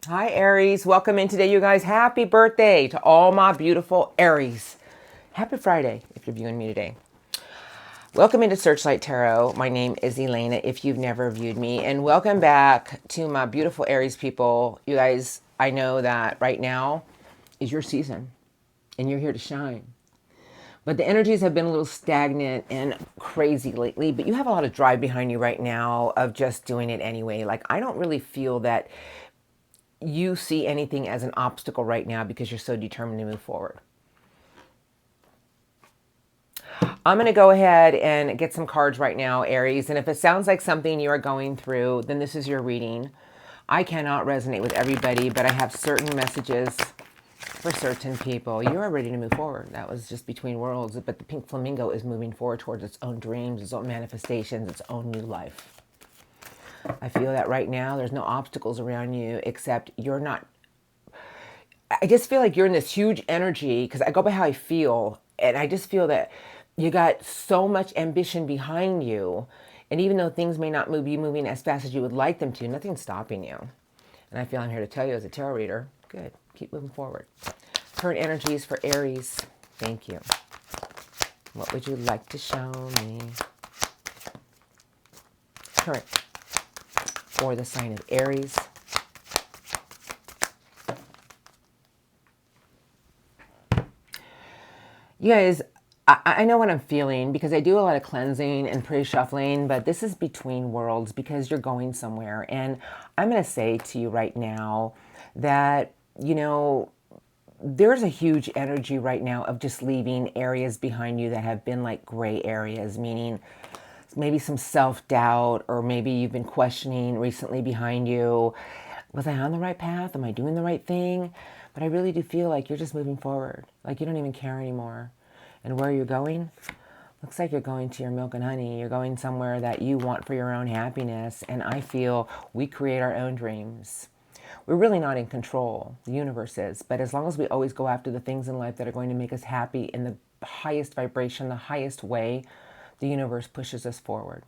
Hi, Aries. Welcome in today, you guys. Happy birthday to all my beautiful Aries. Happy Friday if you're viewing me today. Welcome into Searchlight Tarot. My name is Elena if you've never viewed me. And welcome back to my beautiful Aries people. You guys, I know that right now is your season and you're here to shine. But the energies have been a little stagnant and crazy lately, but you have a lot of drive behind you right now of just doing it anyway. Like, I don't really feel that you see anything as an obstacle right now because you're so determined to move forward. I'm going to go ahead and get some cards right now, Aries. And if it sounds like something you are going through, then this is your reading. I cannot resonate with everybody, but I have certain messages for certain people. You are ready to move forward. That was just between worlds. But the pink flamingo is moving forward towards its own dreams, its own manifestations, its own new life. I feel that right now there's no obstacles around you except you're not. I just feel like you're in this huge energy because I go by how I feel. And I just feel that you got so much ambition behind you. And even though things may not be moving as fast as you would like them to, nothing's stopping you. And I feel I'm here to tell you as a tarot reader, good, keep moving forward. Current energies for Aries. Thank you. What would you like to show me? Current for the sign of Aries. You guys, I know what I'm feeling because I do a lot of cleansing and pre-shuffling, but this is between worlds because you're going somewhere. And I'm going to say to you right now that, there's a huge energy right now of just leaving areas behind you that have been like gray areas, meaning maybe some self-doubt, or maybe you've been questioning recently behind you. Was I on the right path? Am I doing the right thing? But I really do feel like you're just moving forward. Like you don't even care anymore. And where you're going, looks like you're going to your milk and honey. You're going somewhere that you want for your own happiness. And I feel we create our own dreams. We're really not in control. The universe is. But as long as we always go after the things in life that are going to make us happy in the highest vibration, the highest way, the universe pushes us forward.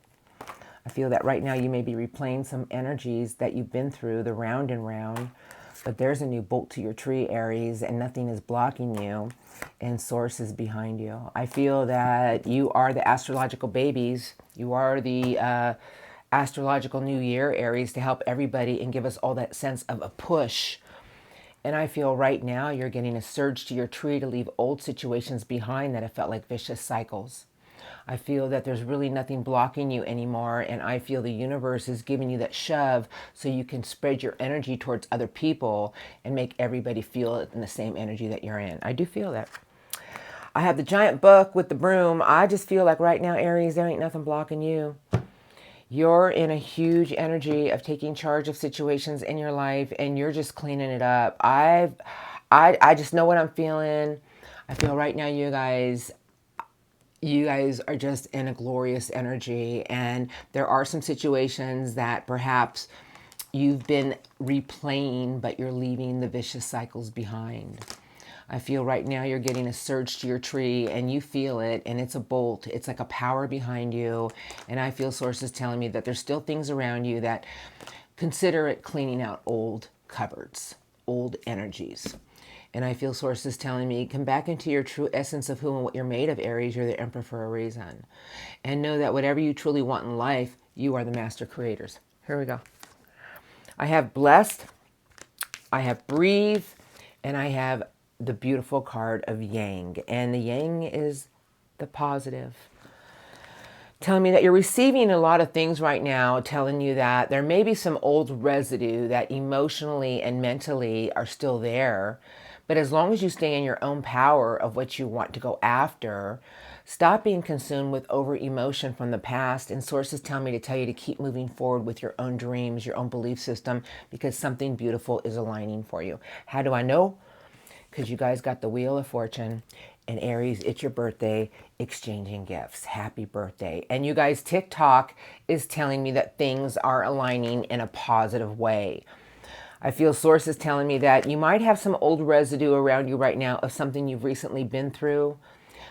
I feel that right now you may be replaying some energies that you've been through, the round and round, but there's a new bolt to your tree, Aries, and nothing is blocking you, and source is behind you. I feel that you are the astrological babies. You are the astrological new year, Aries, to help everybody and give us all that sense of a push. And I feel right now you're getting a surge to your tree to leave old situations behind that have felt like vicious cycles. I feel that there's really nothing blocking you anymore, and I feel the universe is giving you that shove so you can spread your energy towards other people and make everybody feel it in the same energy that you're in. I do feel that. I have the giant book with the broom. I just feel like right now, Aries, there ain't nothing blocking you. You're in a huge energy of taking charge of situations in your life, and you're just cleaning it up. I just know what I'm feeling. I feel right now, you guys are just in a glorious energy, and there are some situations that perhaps you've been replaying, but you're leaving the vicious cycles behind. I feel right now you're getting a surge to your tree and you feel it, and it's a bolt. It's like a power behind you. And I feel sources telling me that there's still things around you that consider it cleaning out old cupboards, old energies. And I feel sources telling me, come back into your true essence of who and what you're made of, Aries. You're the emperor for a reason. And know that whatever you truly want in life, you are the master creators. Here we go. I have blessed, I have breathe, and I have the beautiful card of Yang. And the Yang is the positive. Telling me that you're receiving a lot of things right now, telling you that there may be some old residue that emotionally and mentally are still there. But as long as you stay in your own power of what you want to go after, stop being consumed with over emotion from the past. And sources tell me to tell you to keep moving forward with your own dreams, your own belief system, because something beautiful is aligning for you. How do I know? Because you guys got the Wheel of Fortune. And Aries, it's your birthday, exchanging gifts. Happy birthday. And you guys, TikTok is telling me that things are aligning in a positive way. I feel sources telling me that you might have some old residue around you right now of something you've recently been through.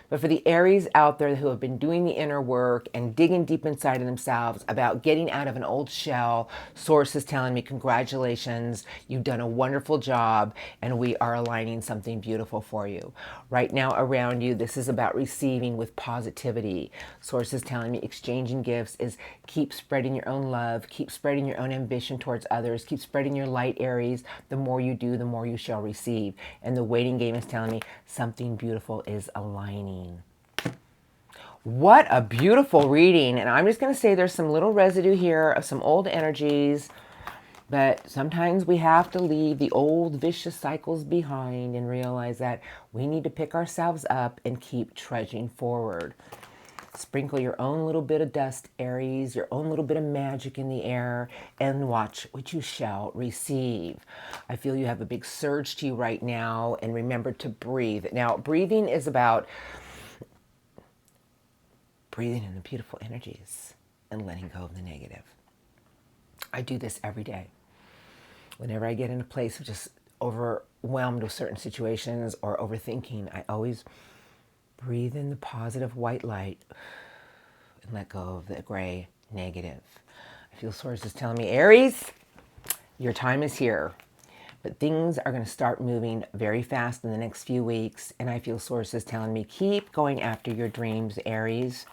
But for the Aries out there who have been doing the inner work and digging deep inside of themselves about getting out of an old shell, Source is telling me, congratulations, you've done a wonderful job, and we are aligning something beautiful for you. Right now around you, this is about receiving with positivity. Source is telling me exchanging gifts is keep spreading your own love, keep spreading your own ambition towards others, keep spreading your light, Aries. The more you do, the more you shall receive. And the waiting game is telling me something beautiful is aligning. What a beautiful reading. And I'm just going to say there's some little residue here of some old energies, but sometimes we have to leave the old vicious cycles behind and realize that we need to pick ourselves up and keep trudging forward. Sprinkle your own little bit of dust, Aries, your own little bit of magic in the air, and watch what you shall receive. I feel you have a big surge to you right now, and remember to breathe. Now, breathing is about breathing in the beautiful energies and letting go of the negative. I do this every day. Whenever I get in a place of just overwhelmed with certain situations or overthinking, I always breathe in the positive white light and let go of the gray negative. I feel Source is telling me, Aries, your time is here. But things are going to start moving very fast in the next few weeks. And I feel Source is telling me, keep going after your dreams, Aries.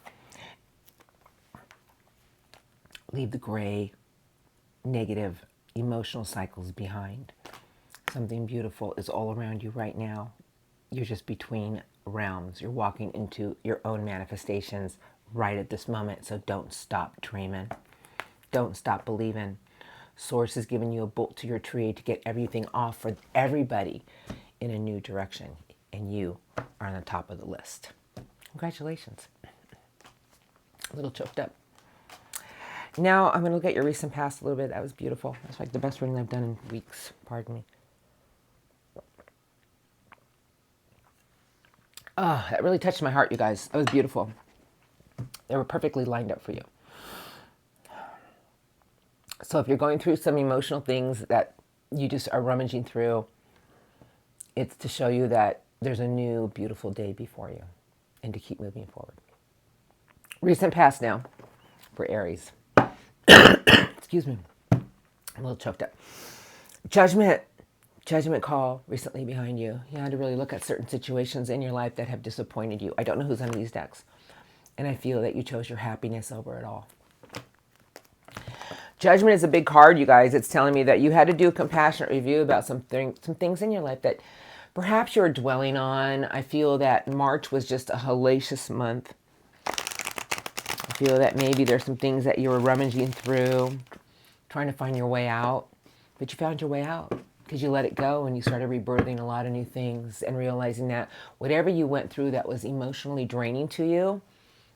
Leave the gray, negative, emotional cycles behind. Something beautiful is all around you right now. You're just between realms. You're walking into your own manifestations right at this moment. So don't stop dreaming. Don't stop believing. Source is giving you a bolt to your tree to get everything off for everybody in a new direction. And you are on the top of the list. Congratulations. A little choked up. Now I'm going to look at your recent past a little bit. That was beautiful. That's like the best reading I've done in weeks. Pardon me. Oh, that really touched my heart, you guys. That was beautiful. They were perfectly lined up for you. So if you're going through some emotional things that you just are rummaging through, it's to show you that there's a new, beautiful day before you and to keep moving forward. Recent past now for Aries. Excuse me. I'm a little choked up. Judgment call recently behind you. You had to really look at certain situations in your life that have disappointed you. I don't know who's on these decks. And I feel that you chose your happiness over it all. Judgment is a big card, you guys. It's telling me that you had to do a compassionate review about some things in your life that perhaps you're dwelling on. I feel that March was just a hellacious month. I feel that maybe there's some things that you were rummaging through, trying to find your way out. But you found your way out because you let it go and you started rebirthing a lot of new things and realizing that whatever you went through that was emotionally draining to you,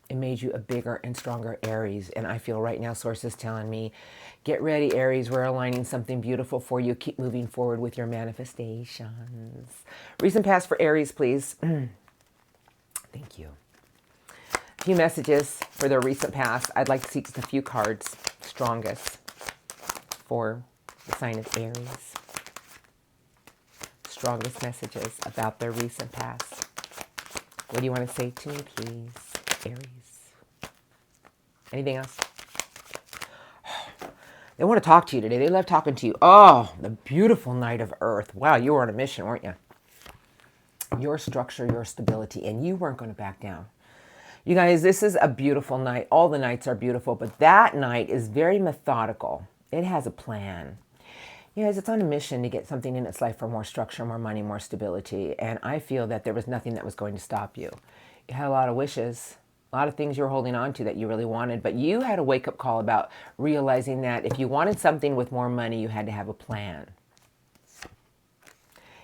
it made you a bigger and stronger Aries. And I feel right now, Source is telling me, get ready, Aries. We're aligning something beautiful for you. Keep moving forward with your manifestations. Recent past for Aries, please. Thank you. A few messages for their recent past. I'd like to see just a few cards, strongest, for the sign of Aries. Strongest messages about their recent past. What do you want to say to me, please, Aries? Anything else? They want to talk to you today. They love talking to you. Oh, the beautiful Knight of Earth. Wow, you were on a mission, weren't you? Your structure, your stability, and you weren't going to back down. You guys, this is a beautiful night. All the nights are beautiful, but that night is very methodical. It has a plan. You guys, it's on a mission to get something in its life for more structure, more money, more stability. And I feel that there was nothing that was going to stop you. You had a lot of wishes, a lot of things you were holding on to that you really wanted, but you had a wake-up call about realizing that if you wanted something with more money, you had to have a plan.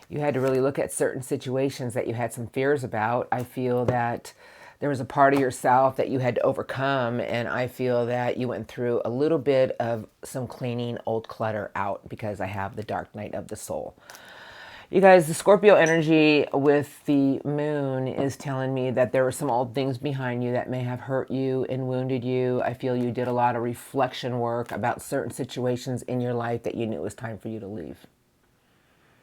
You had to really look at certain situations that you had some fears about. I feel that there was a part of yourself that you had to overcome, and I feel that you went through a little bit of some cleaning old clutter out because I have the dark night of the soul. You guys, the Scorpio energy with the moon is telling me that there were some old things behind you that may have hurt you and wounded you. I feel you did a lot of reflection work about certain situations in your life that you knew it was time for you to leave.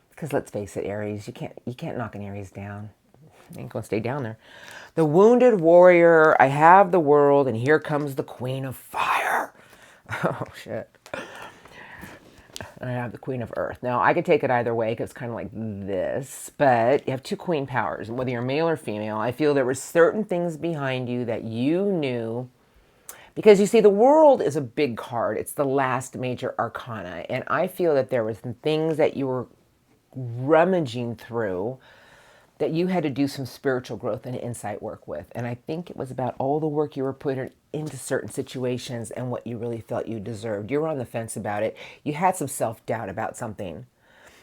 Because let's face it, Aries, you can't knock an Aries down. Ain't gonna stay down there. The wounded warrior. I have the world, and here comes the queen of fire. Oh, shit. I have the queen of earth. Now, I could take it either way because it's kind of like this, but you have two queen powers. And whether you're male or female, I feel there were certain things behind you that you knew. Because you see, the world is a big card. It's the last major arcana. And I feel that there were some things that you were rummaging through that you had to do some spiritual growth and insight work with. And I think it was about all the work you were putting into certain situations and what you really felt you deserved. You were on the fence about it. You had some self-doubt about something.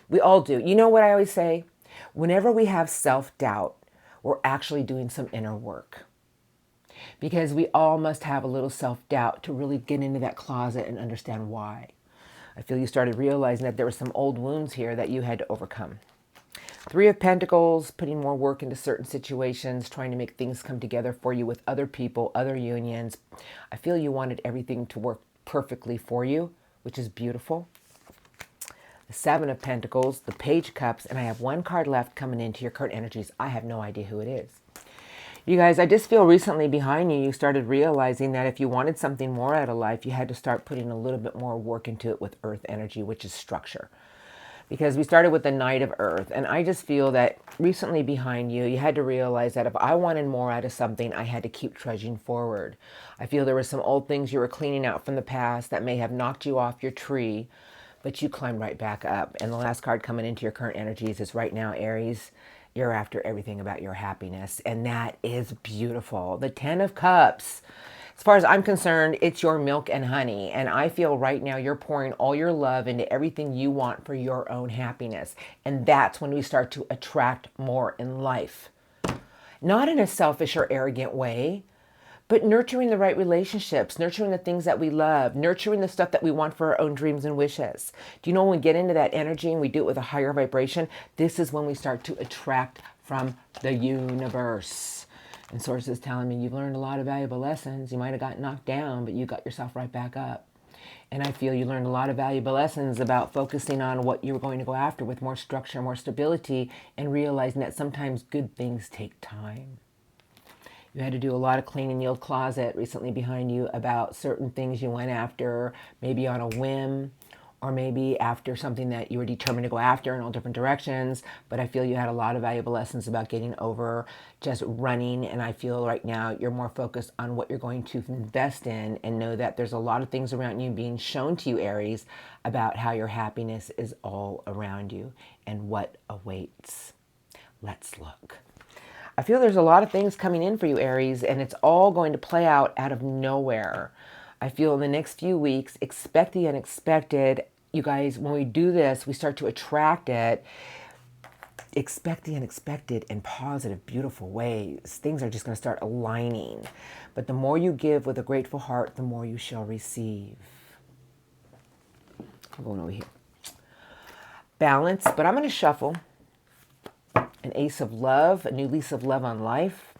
We all do. You know what I always say? Whenever we have self-doubt, we're actually doing some inner work. Because we all must have a little self-doubt to really get into that closet and understand why. I feel you started realizing that there were some old wounds here that you had to overcome. Three of Pentacles, putting more work into certain situations, trying to make things come together for you with other people, other unions. I feel you wanted everything to work perfectly for you, which is beautiful. The Seven of Pentacles, the Page of Cups, and I have one card left coming into your current energies. I have no idea who it is. You guys, I just feel recently behind you, you started realizing that if you wanted something more out of life, you had to start putting a little bit more work into it with earth energy, which is structure. Because we started with the Knight of Earth. And I just feel that recently behind you, you had to realize that if I wanted more out of something, I had to keep trudging forward. I feel there were some old things you were cleaning out from the past that may have knocked you off your tree, but you climbed right back up. And the last card coming into your current energies is right now, Aries, you're after everything about your happiness. And that is beautiful. The Ten of Cups. As far as I'm concerned, it's your milk and honey. And I feel right now you're pouring all your love into everything you want for your own happiness. And that's when we start to attract more in life. Not in a selfish or arrogant way, but nurturing the right relationships, nurturing the things that we love, nurturing the stuff that we want for our own dreams and wishes. Do you know when we get into that energy and we do it with a higher vibration, this is when we start to attract from the universe. And source is telling me you've learned a lot of valuable lessons. You might have gotten knocked down, but you got yourself right back up. And I feel you learned a lot of valuable lessons about focusing on what you're going to go after with more structure, more stability, and realizing that sometimes good things take time. You had to do a lot of cleaning the old closet recently behind you about certain things you went after, maybe on a whim, or maybe after something that you were determined to go after in all different directions. But I feel you had a lot of valuable lessons about getting over just running. And I feel right now you're more focused on what you're going to invest in, and know that there's a lot of things around you being shown to you, Aries, about how your happiness is all around you and what awaits. Let's look. I feel there's a lot of things coming in for you, Aries, and it's all going to play out of nowhere. I feel in the next few weeks, expect the unexpected. You guys, when we do this, we start to attract it. Expect the unexpected in positive, beautiful ways. Things are just going to start aligning. But the more you give with a grateful heart, the more you shall receive. I'm going over here. Balance, but I'm going to shuffle. An Ace of Love, a new lease of love on life.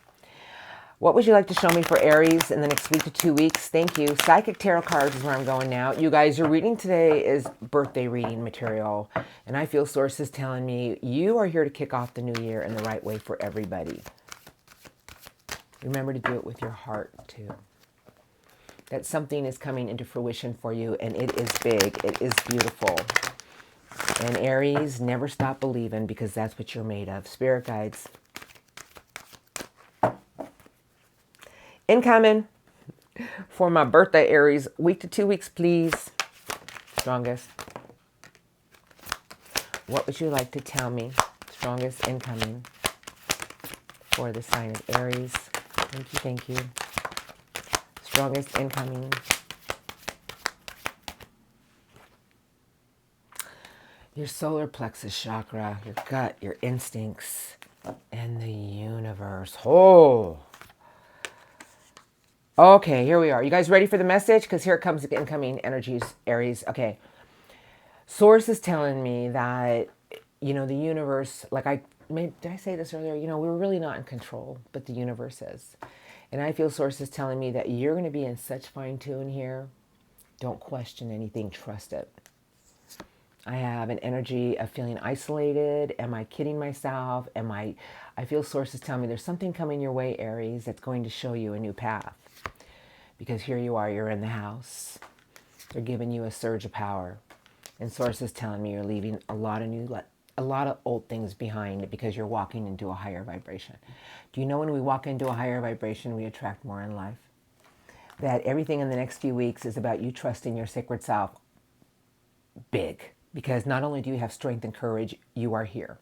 What would you like to show me for Aries in the next week to 2 weeks? Thank you. Psychic Tarot cards is where I'm going now. You guys, your reading today is birthday reading material. And I feel sources telling me you are here to kick off the new year in the right way for everybody. Remember to do it with your heart, too. That something is coming into fruition for you, and it is big. It is beautiful. And Aries, never stop believing, because that's what you're made of. Spirit guides. Incoming for my birthday, Aries. Week to 2 weeks, please. Strongest. What would you like to tell me? Strongest incoming for the sign of Aries. Thank you, thank you. Strongest incoming. Your solar plexus chakra, your gut, your instincts, and the universe. Oh. Okay, here we are. You guys ready for the message? Because here it comes, the incoming energies, Aries. Okay. Source is telling me that, you know, the universe, did I say this earlier? You know, we're really not in control, but the universe is. And I feel source is telling me that you're going to be in such fine tune here. Don't question anything. Trust it. I have an energy of feeling isolated. Am I kidding myself? I feel sources tell me there's something coming your way, Aries, that's going to show you a new path. Because here you are, you're in the house. They're giving you a surge of power. And sources telling me you're leaving a lot of old things behind because you're walking into a higher vibration. Do you know when we walk into a higher vibration, we attract more in life? That everything in the next few weeks is about you trusting your sacred self big. Because not only do you have strength and courage, you are here.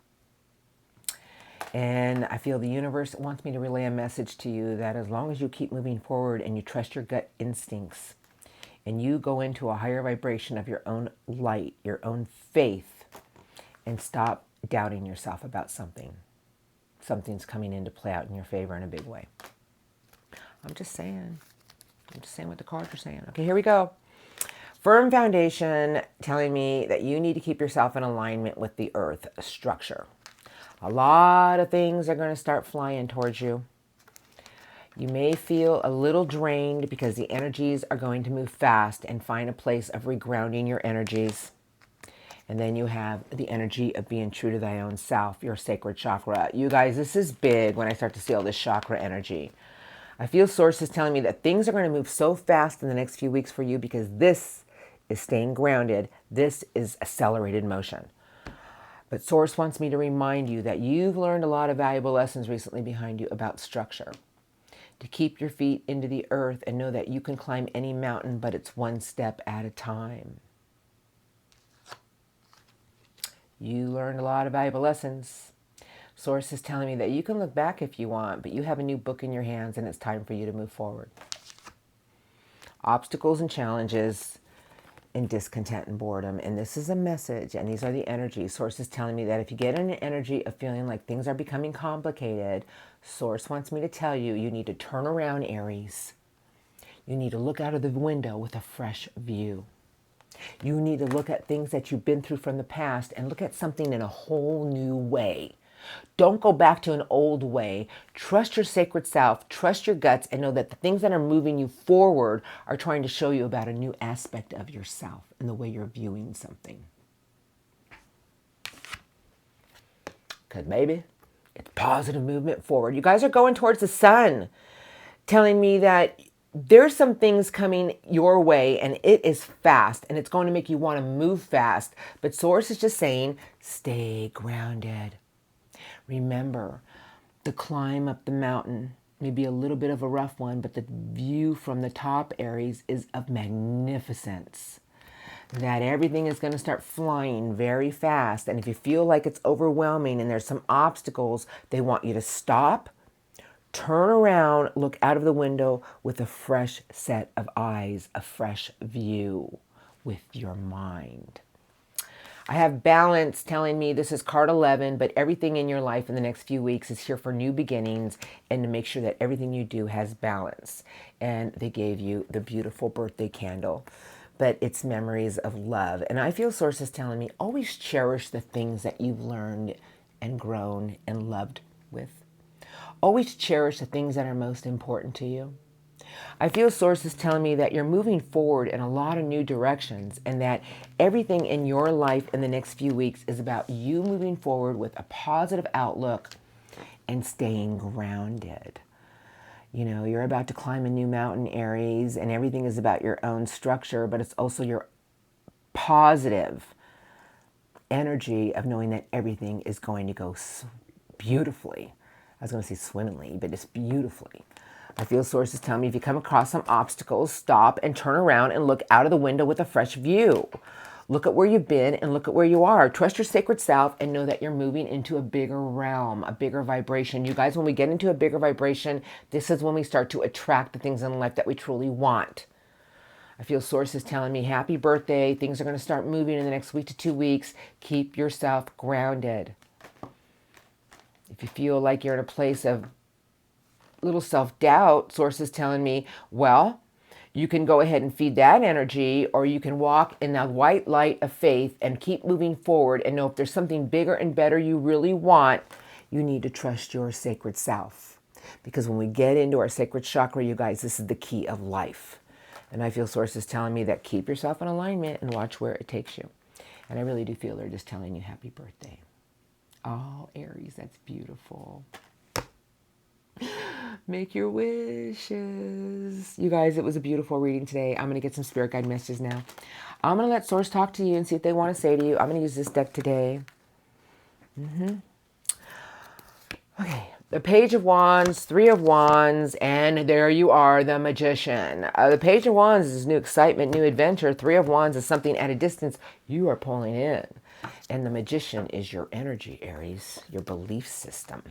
And I feel the universe wants me to relay a message to you that as long as you keep moving forward and you trust your gut instincts and you go into a higher vibration of your own light, your own faith, and stop doubting yourself about something, something's coming in to play out in your favor in a big way. I'm just saying what the cards are saying. Okay, here we go. Firm foundation telling me that you need to keep yourself in alignment with the earth structure. A lot of things are going to start flying towards you. You may feel a little drained because the energies are going to move fast and find a place of regrounding your energies. And then you have the energy of being true to thy own self, your sacred chakra. You guys, this is big when I start to see all this chakra energy. I feel sources telling me that things are going to move so fast in the next few weeks for you because this is staying grounded. This is accelerated motion. But Source wants me to remind you that you've learned a lot of valuable lessons recently behind you about structure. To keep your feet into the earth and know that you can climb any mountain, but it's one step at a time. You learned a lot of valuable lessons. Source is telling me that you can look back if you want, but you have a new book in your hands and it's time for you to move forward. Obstacles and challenges and discontent and boredom. And this is a message, and these are the energies. Source is telling me that if you get in an energy of feeling like things are becoming complicated, Source wants me to tell you, you need to turn around, Aries. You need to look out of the window with a fresh view. You need to look at things that you've been through from the past and look at something in a whole new way. Don't go back to an old way. Trust your sacred self, trust your guts, and know that the things that are moving you forward are trying to show you about a new aspect of yourself and the way you're viewing something. Because maybe it's positive movement forward. You guys are going towards the sun, telling me that there's some things coming your way and it is fast and it's going to make you want to move fast. But Source is just saying, stay grounded. Remember, the climb up the mountain may be a little bit of a rough one, but the view from the top, Aries, is of magnificence. That everything is going to start flying very fast. And if you feel like it's overwhelming and there's some obstacles, they want you to stop, turn around, look out of the window with a fresh set of eyes, a fresh view with your mind. I have balance telling me this is card 11, but everything in your life in the next few weeks is here for new beginnings and to make sure that everything you do has balance. And they gave you the beautiful birthday candle, but it's memories of love. And I feel sources telling me always cherish the things that you've learned and grown and loved with. Always cherish the things that are most important to you. I feel sources telling me that you're moving forward in a lot of new directions and that everything in your life in the next few weeks is about you moving forward with a positive outlook and staying grounded. You know, you're about to climb a new mountain, Aries, and everything is about your own structure, but it's also your positive energy of knowing that everything is going to go beautifully. I was going to say swimmingly, but it's beautifully. I feel sources tell me if you come across some obstacles, stop and turn around and look out of the window with a fresh view. Look at where you've been and look at where you are. Trust your sacred self and know that you're moving into a bigger realm, a bigger vibration. You guys, when we get into a bigger vibration, this is when we start to attract the things in life that we truly want. I feel sources telling me happy birthday. Things are going to start moving in the next week to 2 weeks. Keep yourself grounded. If you feel like you're in a place of little self-doubt, sources telling me, well, you can go ahead and feed that energy, or you can walk in that white light of faith and keep moving forward and know if there's something bigger and better you really want, you need to trust your sacred self. Because when we get into our sacred chakra, you guys, this is the key of life. And I feel sources telling me that keep yourself in alignment and watch where it takes you. And I really do feel they're just telling you happy birthday. Oh, Aries, that's beautiful. Make your wishes. You guys, it was a beautiful reading today. I'm going to get some spirit guide messages now. I'm going to let Source talk to you and see what they want to say to you. I'm going to use this deck today. Okay, the Page of Wands, Three of Wands, and there you are, the Magician. The Page of Wands is new excitement, new adventure. Three of Wands is something at a distance you are pulling in. And the Magician is your energy, Aries, your belief system.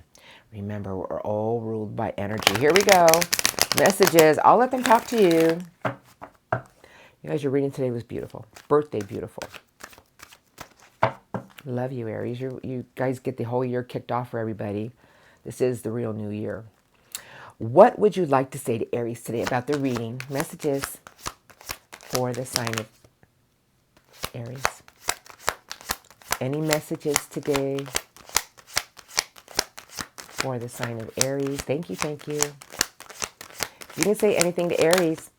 Remember, we're all ruled by energy. Here we go. Messages. I'll let them talk to you. You guys, your reading today was beautiful. Birthday beautiful. Love you, Aries. You guys get the whole year kicked off for everybody. This is the real new year. What would you like to say to Aries today about the reading? Messages for the sign of Aries. Any messages today for the sign of Aries? Thank you, thank you. If you didn't say anything to Aries,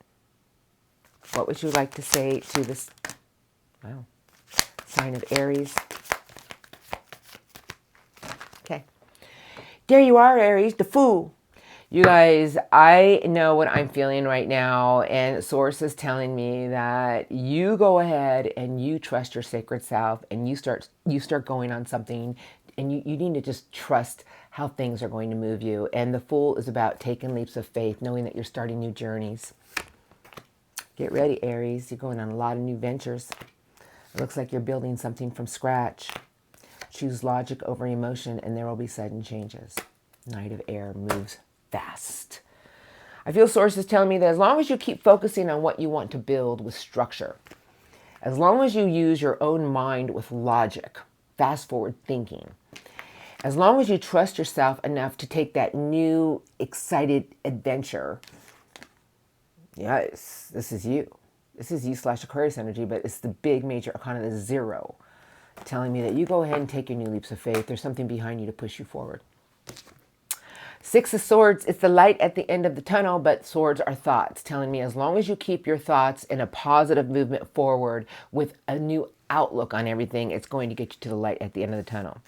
what would you like to say to this sign of Aries? Okay. There you are, Aries, the Fool. You guys, I know what I'm feeling right now, and Source is telling me that you go ahead and you trust your sacred self, and you start going on something, and you need to just trust how things are going to move you. And the Fool is about taking leaps of faith, knowing that you're starting new journeys. Get ready, Aries. You're going on a lot of new ventures. It looks like you're building something from scratch. Choose logic over emotion, and there will be sudden changes. Knight of Air moves fast. I feel Source is telling me that as long as you keep focusing on what you want to build with structure, as long as you use your own mind with logic, fast forward thinking, as long as you trust yourself enough to take that new, excited adventure, yes, this is you. This is you / Aquarius energy, but it's the big major arcana, the 0, telling me that you go ahead and take your new leaps of faith. There's something behind you to push you forward. 6 of Swords, it's the light at the end of the tunnel, but swords are thoughts, telling me as long as you keep your thoughts in a positive movement forward with a new outlook on everything, it's going to get you to the light at the end of the tunnel.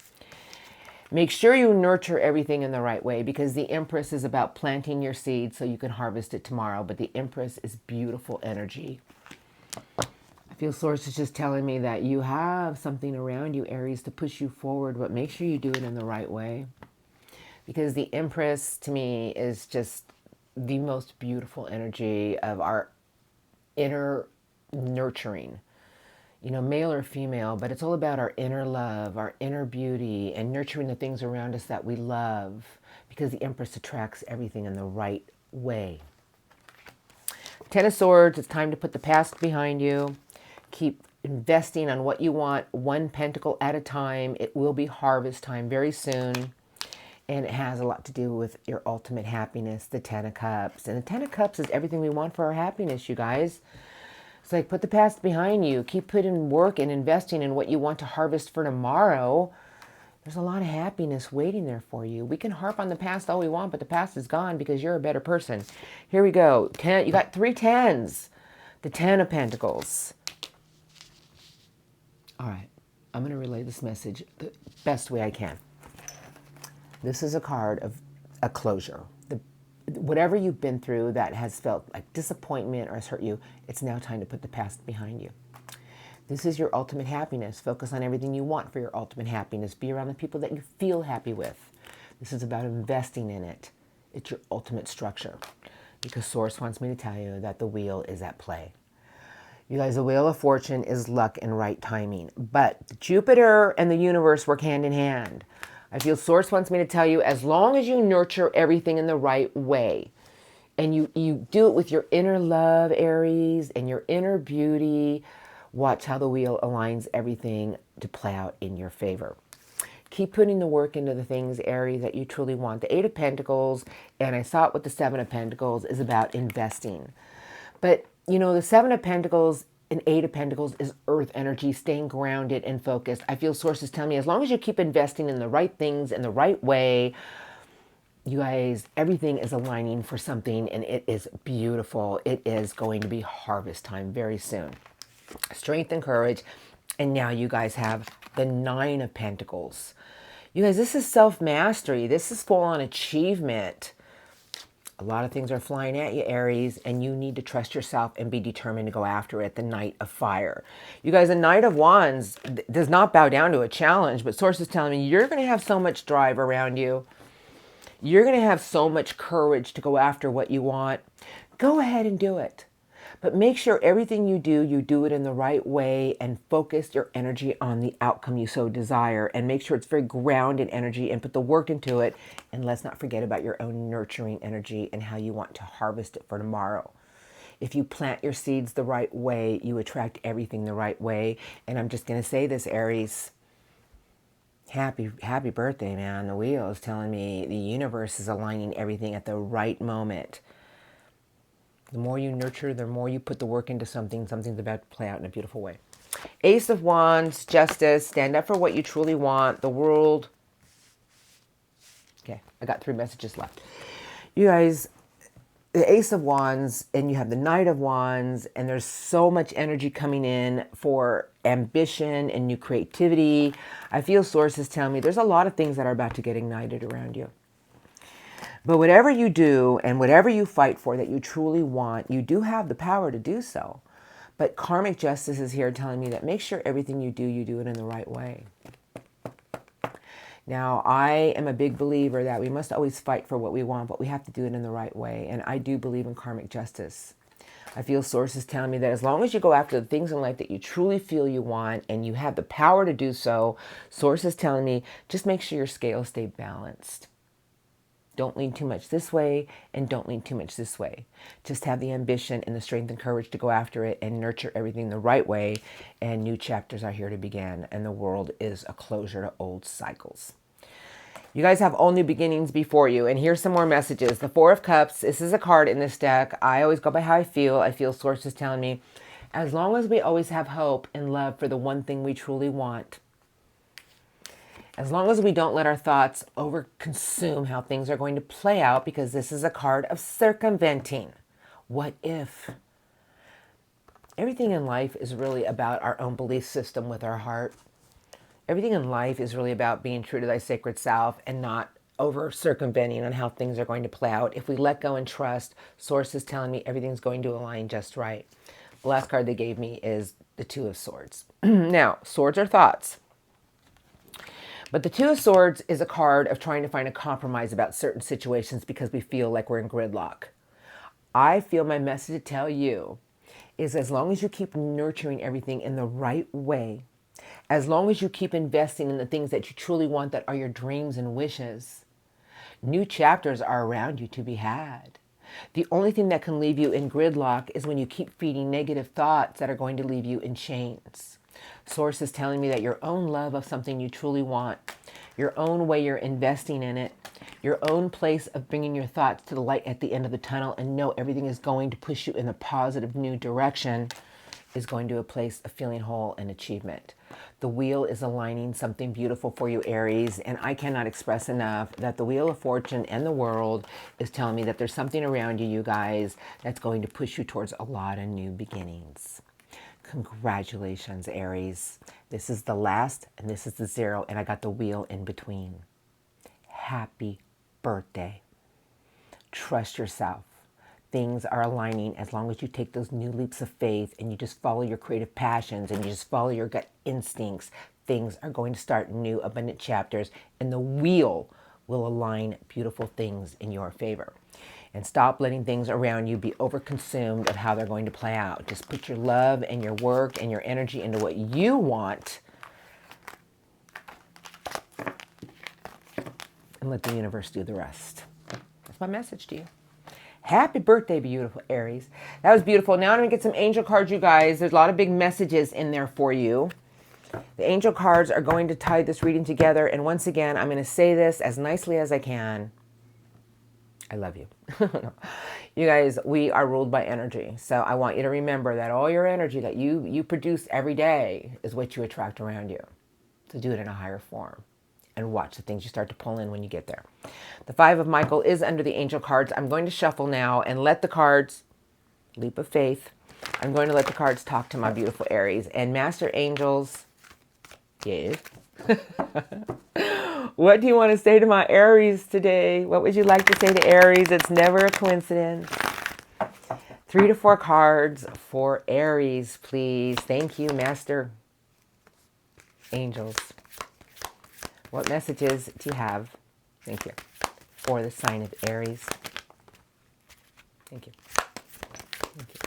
Make sure you nurture everything in the right way, because the Empress is about planting your seed so you can harvest it tomorrow, but the Empress is beautiful energy. I feel Source is just telling me that you have something around you, Aries, to push you forward, but make sure you do it in the right way. Because the Empress, to me, is just the most beautiful energy of our inner nurturing. You know, male or female, but it's all about our inner love, our inner beauty, and nurturing the things around us that we love. Because the Empress attracts everything in the right way. 10 of Swords, it's time to put the past behind you. Keep investing on what you want, one pentacle at a time. It will be harvest time very soon. And it has a lot to do with your ultimate happiness, the 10 of Cups. And the 10 of Cups is everything we want for our happiness, you guys. It's like, put the past behind you. Keep putting work and investing in what you want to harvest for tomorrow. There's a lot of happiness waiting there for you. We can harp on the past all we want, but the past is gone because you're a better person. Here we go. 10, you got 3 10s. The 10 of Pentacles. All right. I'm going to relay this message the best way I can. This is a card of a closure. Whatever you've been through that has felt like disappointment or has hurt you, it's now time to put the past behind you. This is your ultimate happiness. Focus on everything you want for your ultimate happiness. Be around the people that you feel happy with. This is about investing in it. It's your ultimate structure. Because Source wants me to tell you that the wheel is at play. You guys, the Wheel of Fortune is luck and right timing. But Jupiter and the universe work hand in hand. I feel Source wants me to tell you, as long as you nurture everything in the right way, and you do it with your inner love, Aries, and your inner beauty, watch how the wheel aligns everything to play out in your favor. Keep putting the work into the things, Aries, that you truly want. The 8 of Pentacles, and I saw it with the 7 of Pentacles, is about investing. But, you know, the 7 of Pentacles and 8 of Pentacles is earth energy, staying grounded and focused. I feel Sources tell me, as long as you keep investing in the right things in the right way, you guys, everything is aligning for something, and it is beautiful. It is going to be harvest time very soon. Strength and courage. And now you guys have the Nine of Pentacles. You guys, this is self-mastery. This is full-on achievement. A lot of things are flying at you, Aries, and you need to trust yourself and be determined to go after it. The Knight of Fire. You guys, the Knight of Wands does not bow down to a challenge, but Source is telling me you're going to have so much drive around you. You're going to have so much courage to go after what you want. Go ahead and do it. But make sure everything you do it in the right way and focus your energy on the outcome you so desire. And make sure it's very grounded energy and put the work into it. And let's not forget about your own nurturing energy and how you want to harvest it for tomorrow. If you plant your seeds the right way, you attract everything the right way. And I'm just going to say this, Aries. Happy birthday, man. The wheel is telling me the universe is aligning everything at the right moment. The more you nurture, the more you put the work into something, something's about to play out in a beautiful way. Ace of Wands, Justice, stand up for what you truly want, the world. Okay, I got 3 messages left. You guys, the Ace of Wands, and you have the Knight of Wands, and there's so much energy coming in for ambition and new creativity. I feel sources tell me there's a lot of things that are about to get ignited around you. But whatever you do and whatever you fight for that you truly want, you do have the power to do so. But karmic justice is here telling me that make sure everything you do it in the right way. Now, I am a big believer that we must always fight for what we want, but we have to do it in the right way. And I do believe in karmic justice. I feel sources telling me that as long as you go after the things in life that you truly feel you want and you have the power to do so, sources telling me just make sure your scales stay balanced. Don't lean too much this way and don't lean too much this way. Just have the ambition and the strength and courage to go after it and nurture everything the right way. And new chapters are here to begin. And the world is a closure to old cycles. You guys have all new beginnings before you. And here's some more messages. The Four of Cups. This is a card in this deck. I always go by how I feel. I feel sources telling me, as long as we always have hope and love for the one thing we truly want, as long as we don't let our thoughts overconsume how things are going to play out, because this is a card of circumventing. What if? Everything in life is really about our own belief system with our heart. Everything in life is really about being true to thy sacred self and not over circumventing on how things are going to play out. If we let go and trust, Source is telling me everything's going to align just right. The last card they gave me is the Two of Swords. Now, swords are thoughts. But the Two of Swords is a card of trying to find a compromise about certain situations because we feel like we're in gridlock. I feel my message to tell you is as long as you keep nurturing everything in the right way, as long as you keep investing in the things that you truly want that are your dreams and wishes, new chapters are around you to be had. The only thing that can leave you in gridlock is when you keep feeding negative thoughts that are going to leave you in chains. Source is telling me that your own love of something you truly want, your own way you're investing in it, your own place of bringing your thoughts to the light at the end of the tunnel and know everything is going to push you in a positive new direction is going to a place of feeling whole and achievement. The wheel is aligning something beautiful for you, Aries, and I cannot express enough that the Wheel of Fortune and the world is telling me that there's something around you, you guys, that's going to push you towards a lot of new beginnings. Congratulations, Aries. This is the last and this is the 0, and I got the wheel in between. Happy birthday. Trust yourself. Things are aligning as long as you take those new leaps of faith and you just follow your creative passions and you just follow your gut instincts. Things are going to start new abundant chapters and the wheel will align beautiful things in your favor. And stop letting things around you be overconsumed of how they're going to play out. Just put your love and your work and your energy into what you want and let the universe do the rest. That's my message to you. Happy birthday, beautiful Aries. That was beautiful. Now I'm going to get some angel cards, you guys. There's a lot of big messages in there for you. The angel cards are going to tie this reading together. And once again, I'm going to say this as nicely as I can. I love you. You guys, we are ruled by energy. So I want you to remember that all your energy that you produce every day is what you attract around you. So do it in a higher form. And watch the things you start to pull in when you get there. The Five of Michael is under the angel cards. I'm going to shuffle now and let the cards, leap of faith, I'm going to let the cards talk to my beautiful Aries. And Master Angels, Yes. What do you want to say to my Aries today? What would you like to say to Aries? It's never a coincidence. 3 to 4 cards for Aries, please. Thank you, Master Angels. What messages do you have? Thank you. For the sign of Aries. Thank you. Thank you.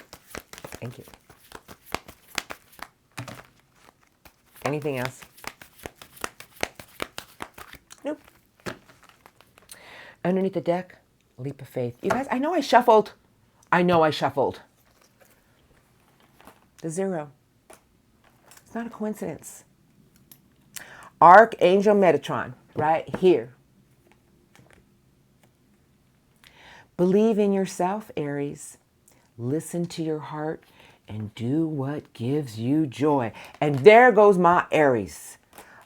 Thank you. Anything else? Nope. Underneath the deck, leap of faith. You guys, I know I shuffled. The 0. It's not a coincidence. Archangel Metatron, right here. Believe in yourself, Aries. Listen to your heart and do what gives you joy. And there goes my Aries.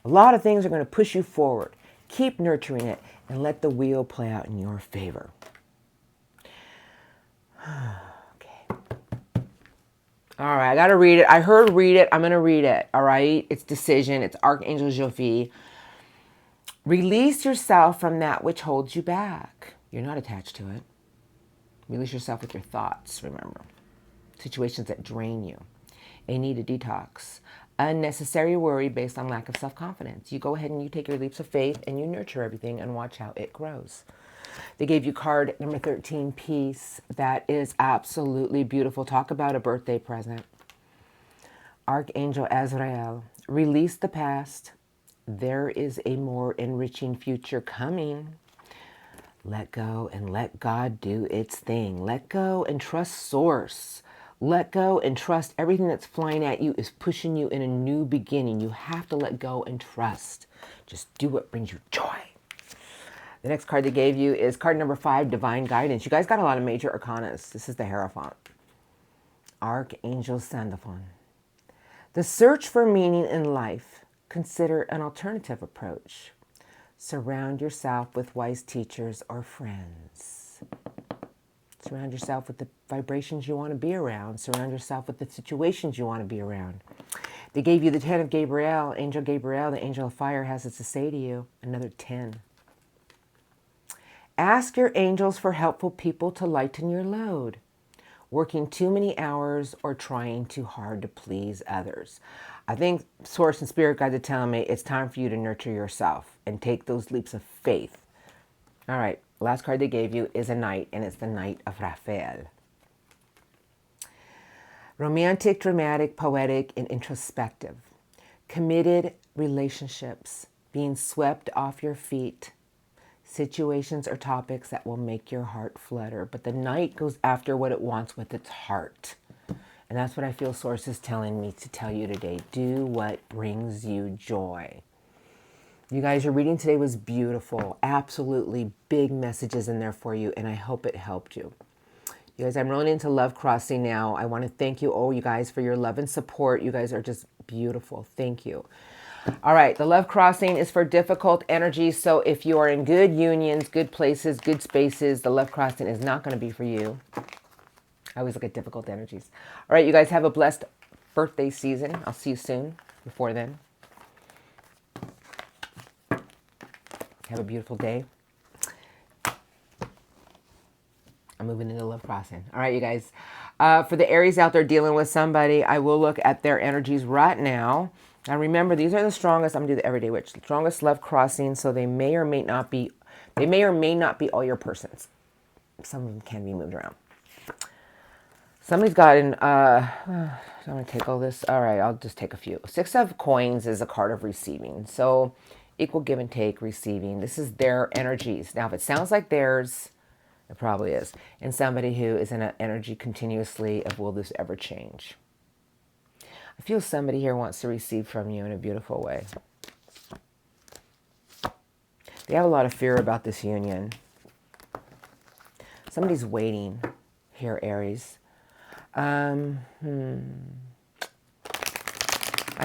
A lot of things are going to push you forward. Keep nurturing it and let the wheel play out in your favor. Okay. All right, I got to read it. I heard read it. I'm going to read it. All right. It's decision. It's Archangel Jophie. Release yourself from that which holds you back. You're not attached to it. Release yourself with your thoughts, remember. Situations that drain you. A need a detox. Unnecessary worry based on lack of self-confidence. You go ahead and you take your leaps of faith and you nurture everything and watch how it grows. They gave you card number 13, peace. That is absolutely beautiful. Talk about a birthday present. Archangel Azrael. Release the past. There is a more enriching future coming. Let go and let God do its thing. Let go and trust source. Let go and trust everything that's flying at you is pushing you in a new beginning. You have to let go and trust. Just do what brings you joy. The next card they gave you is card number 5, Divine Guidance. You guys got a lot of major arcanas. This is the Hierophant. Archangel Sandalphon. The search for meaning in life. Consider an alternative approach. Surround yourself with wise teachers or friends. Surround yourself with the vibrations you want to be around. Surround yourself with the situations you want to be around. They gave you the 10 of Gabriel. Angel Gabriel, the angel of fire, has this to say to you. Another 10. Ask your angels for helpful people to lighten your load. Working too many hours or trying too hard to please others. I think Source and Spirit guides are telling me it's time for you to nurture yourself and take those leaps of faith. All right, last card they gave you is a Knight, and it's the Knight of Raphael. Romantic, dramatic, poetic, and introspective. Committed relationships, being swept off your feet. Situations or topics that will make your heart flutter. But the Knight goes after what it wants with its heart. And that's what I feel Source is telling me to tell you today. Do what brings you joy. You guys, your reading today was beautiful. Absolutely big messages in there for you. And I hope it helped you. You guys, I'm rolling into Love Crossing now. I want to thank you, you guys, for your love and support. You guys are just beautiful. Thank you. All right, the Love Crossing is for difficult energies. So if you are in good unions, good places, good spaces, the Love Crossing is not going to be for you. I always look at difficult energies. All right, you guys have a blessed birthday season. I'll see you soon. Before then, have a beautiful day. I'm moving into Love Crossing. All right, you guys. For the Aries out there dealing with somebody, I will look at their energies right now. Now remember, these are the strongest. I'm gonna do the Everyday Witch. The strongest Love Crossing, so they may or may not be. They may or may not be all your persons. Some of them can be moved around. Somebody's gotten. I'm gonna take all this. All right, I'll just take a few. 6 of Coins is a card of receiving. So equal give and take, receiving. This is their energies. Now, if it sounds like theirs, it probably is. And somebody who is in an energy continuously of will this ever change. I feel somebody here wants to receive from you in a beautiful way. They have a lot of fear about this union. Somebody's waiting here, Aries. I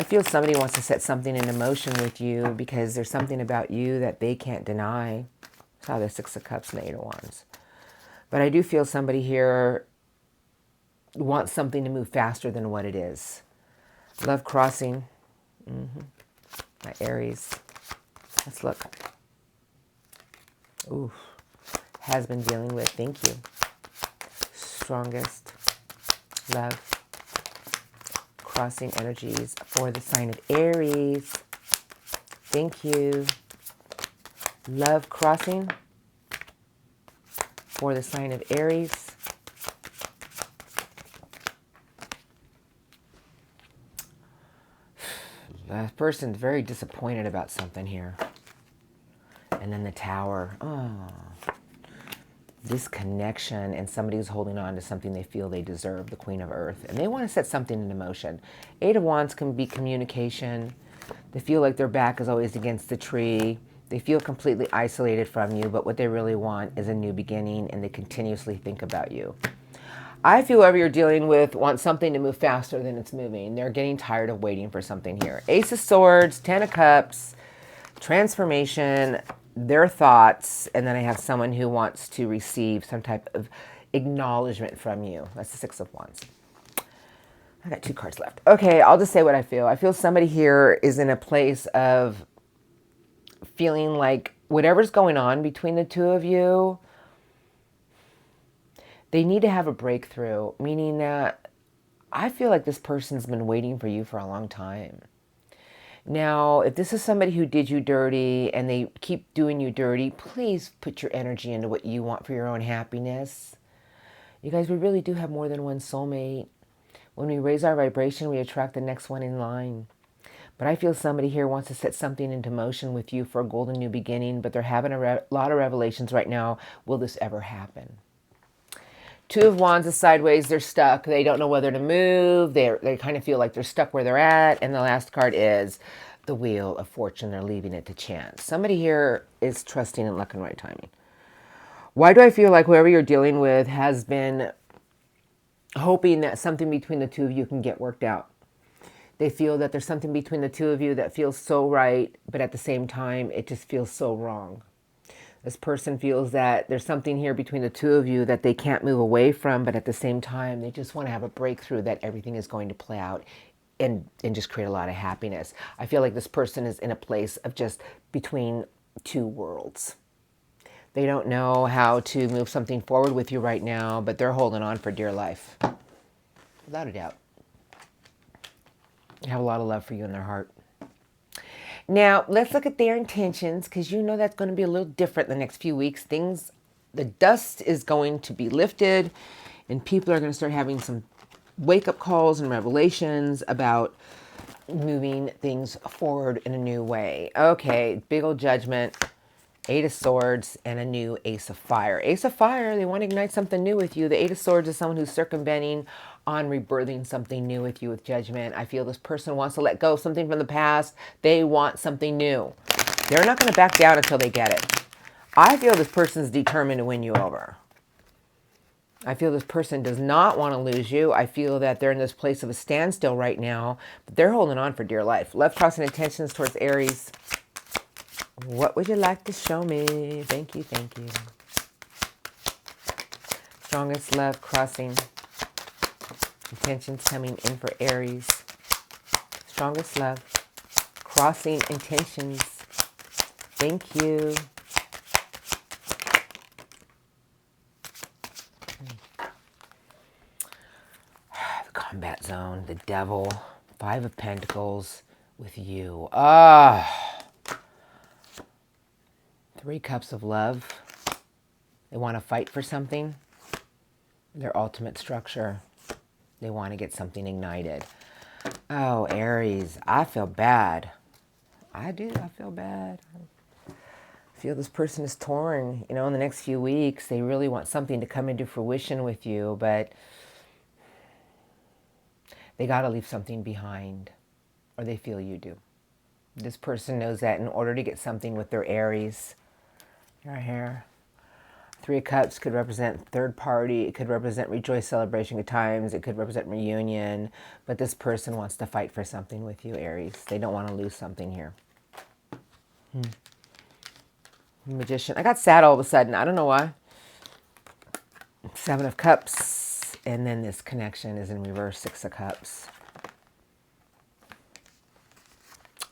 feel somebody wants to set something in motion with you because there's something about you that they can't deny. Saw the 6 of Cups and the 8 of Wands. But I do feel somebody here wants something to move faster than what it is. Love Crossing. My Aries. Let's look. Ooh. Has been dealing with. Thank you. Strongest love. Crossing energies for the sign of Aries. Thank you. Love crossing for the sign of Aries. That person's very disappointed about something here. And then the Tower. Oh. Disconnection, and somebody who's holding on to something they feel they deserve, the Queen of Earth. And they want to set something into motion. Eight of Wands can be communication. They feel like their back is always against the tree. They feel completely isolated from you, but what they really want is a new beginning, and they continuously think about you. I feel whoever you're dealing with wants something to move faster than it's moving. They're getting tired of waiting for something here. Ace of Swords, Ten of Cups, transformation, their thoughts, and then I have someone who wants to receive some type of acknowledgement from you. That's the Six of Wands. I got 2 cards left. Okay, I'll just say what I feel. I feel somebody here is in a place of feeling like whatever's going on between the two of you, they need to have a breakthrough, meaning that I feel like this person's been waiting for you for a long time. Now, if this is somebody who did you dirty and they keep doing you dirty, please put your energy into what you want for your own happiness. You guys, we really do have more than one soulmate. When we raise our vibration, we attract the next one in line. But I feel somebody here wants to set something into motion with you for a golden new beginning, but they're having a lot of revelations right now. Will this ever happen? Two of Wands is sideways. They're stuck. They don't know whether to move. They kind of feel like they're stuck where they're at. And the last card is the Wheel of Fortune. They're leaving it to chance. Somebody here is trusting in luck and right timing. Why do I feel like whoever you're dealing with has been hoping that something between the two of you can get worked out? They feel that there's something between the two of you that feels so right, but at the same time, it just feels so wrong. This person feels that there's something here between the two of you that they can't move away from, but at the same time, they just want to have a breakthrough that everything is going to play out and just create a lot of happiness. I feel like this person is in a place of just between two worlds. They don't know how to move something forward with you right now, but they're holding on for dear life. Without a doubt. They have a lot of love for you in their heart. Now, let's look at their intentions, because you know that's going to be a little different the next few weeks. The dust is going to be lifted, and people are going to start having some wake-up calls and revelations about moving things forward in a new way. Okay, big old Judgment, Eight of Swords, and a new Ace of Fire. Ace of Fire, they want to ignite something new with you. The Eight of Swords is someone who's circumventing on rebirthing something new with you with Judgment. I feel this person wants to let go of something from the past. They want something new. They're not going to back down until they get it. I feel this person's determined to win you over. I feel this person does not want to lose you. I feel that they're in this place of a standstill right now, but they're holding on for dear life. Love, crossing intentions towards Aries. What would you like to show me? Thank you, thank you. Strongest love, crossing intentions coming in for Aries. Strongest love, crossing intentions. Thank you. The combat zone, the devil, Five of Pentacles with you. Three Cups of Love. They want to fight for something. Their ultimate structure. They want to get something ignited. Oh, Aries, I feel bad. I do. I feel bad. I feel this person is torn. You know, in the next few weeks, they really want something to come into fruition with you, but they got to leave something behind, or they feel you do. This person knows that in order to get something with their Aries, right here, Three of Cups could represent third party. It could represent rejoice, celebration, good times. It could represent reunion. But this person wants to fight for something with you, Aries. They don't want to lose something here. Magician. I got sad all of a sudden. I don't know why. Seven of Cups. And then this connection is in reverse, Six of Cups.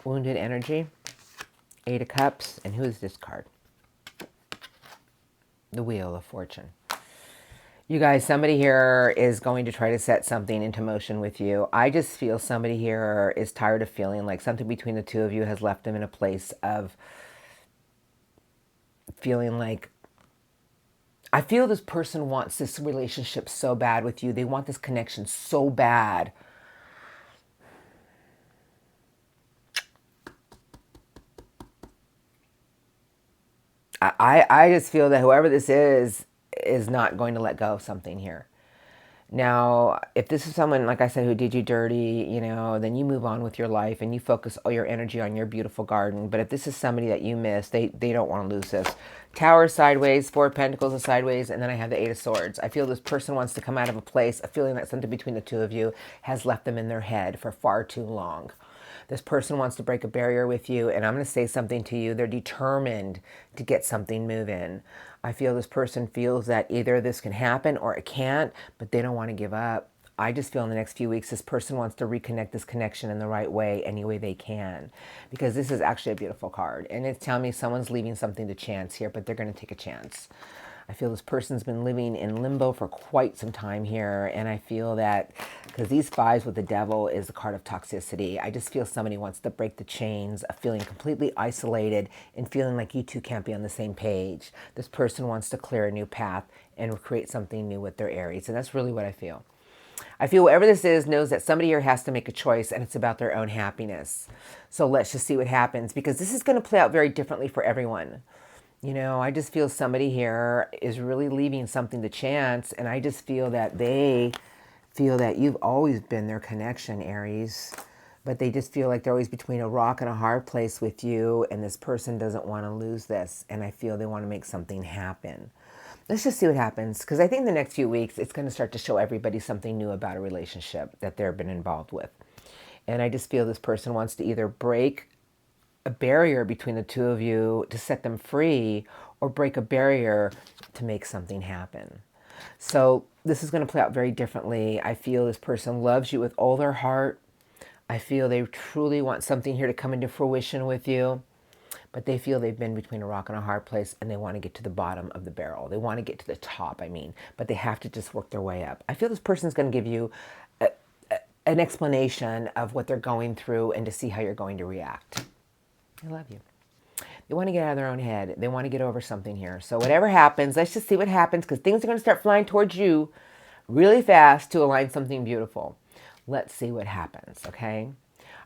Wounded energy. 8 of Cups. And who is this card? The Wheel of Fortune. You guys, somebody here is going to try to set something into motion with you. I just feel somebody here is tired of feeling like something between the two of you has left them in a place of feeling like, I feel this person wants this relationship so bad with you. They want this connection so bad. I just feel that whoever this is not going to let go of something here. Now, if this is someone, like I said, who did you dirty, you know, then you move on with your life and you focus all your energy on your beautiful garden. But if this is somebody that you miss, they don't want to lose this. Tower sideways, 4 of Pentacles is sideways, and then I have the 8 of Swords. I feel this person wants to come out of a place, a feeling that something between the two of you has left them in their head for far too long. This person wants to break a barrier with you, and I'm going to say something to you. They're determined to get something moving. I feel this person feels that either this can happen or it can't, but they don't want to give up. I just feel in the next few weeks, this person wants to reconnect this connection in the right way, any way they can, because this is actually a beautiful card. And it's telling me someone's leaving something to chance here, but they're going to take a chance. I feel this person's been living in limbo for quite some time here. And I feel that because these 5s with the Devil is the card of toxicity, I just feel somebody wants to break the chains of feeling completely isolated and feeling like you two can't be on the same page. This person wants to clear a new path and create something new with their Aries. And that's really what I feel. I feel whoever this is knows that somebody here has to make a choice, and it's about their own happiness. So let's just see what happens, because this is going to play out very differently for everyone. You know, I just feel somebody here is really leaving something to chance, and I just feel that they feel that you've always been their connection, Aries, but they just feel like they're always between a rock and a hard place with you, and this person doesn't want to lose this, and I feel they want to make something happen. Let's just see what happens, because I think in the next few weeks, it's going to start to show everybody something new about a relationship that they've been involved with. And I just feel this person wants to either break a barrier between the two of you to set them free, or break a barrier to make something happen. So this is going to play out very differently. I feel this person loves you with all their heart. I feel they truly want something here to come into fruition with you, but they feel they've been between a rock and a hard place, and they want to get to the bottom of the barrel. They want to get to the top, but they have to just work their way up. I feel this person's going to give you an explanation of what they're going through and to see how you're going to react. I love you. They want to get out of their own head. They want to get over something here. So whatever happens, let's just see what happens, because things are going to start flying towards you really fast to align something beautiful. Let's see what happens, okay?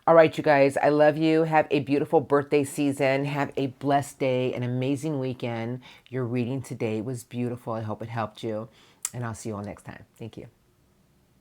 All right, you guys, I love you. Have a beautiful birthday season. Have a blessed day, an amazing weekend. Your reading today was beautiful. I hope it helped you, and I'll see you all next time. Thank you.